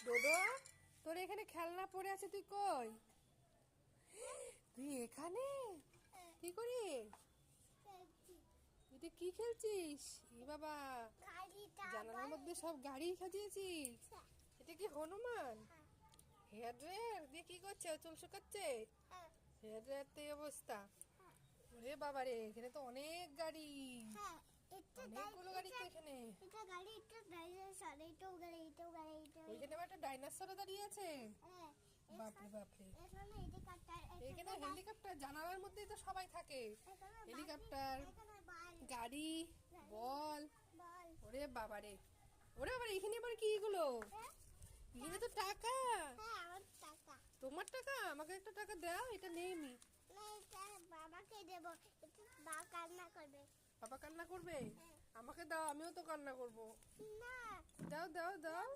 ডোডো, তোর এখানে খেলনা পড়ে আছে, তুই কই? তুই এখানে কি করিস? এটা কি খেলছিস? ই বাবা, জানালার মধ্যে সব গাড়ি সাজিয়েছিস। এটা কি হনুমান? হেয়ার ড্রায়ার দিয়ে কি করছে? চুল শুকাচ্ছে? হেয়ার ড্রায়ার তো এই অবস্থা। ওরে বাবা রে, এখানে তো অনেক গাড়ি, অনেকগুলো গাড়ি তো এখানে। ওইখানে আবার একটা ডাইনোসরও দাঁড়িয়ে আছে। বাপরে বাপরে, এখানে হেলিকপ্টার, জানালার মধ্যেই তো সবাই থাকে। হেলিকপ্টার, গাড়ি, বল। ওরে বাবা রে, ওরে বাবা রে, এখানে আবার কি এগুলো? এখানে তো টাকা। তোমার টাকা? আমাকে একটা টাকা দাও, এটা নেই আমি। বাবাকে দেব, বাবা কান্না করবে। বাবা কান্না করবে? আমাকে দাও, আমিও তো কান্না করবো। না, দাও দাও দাও।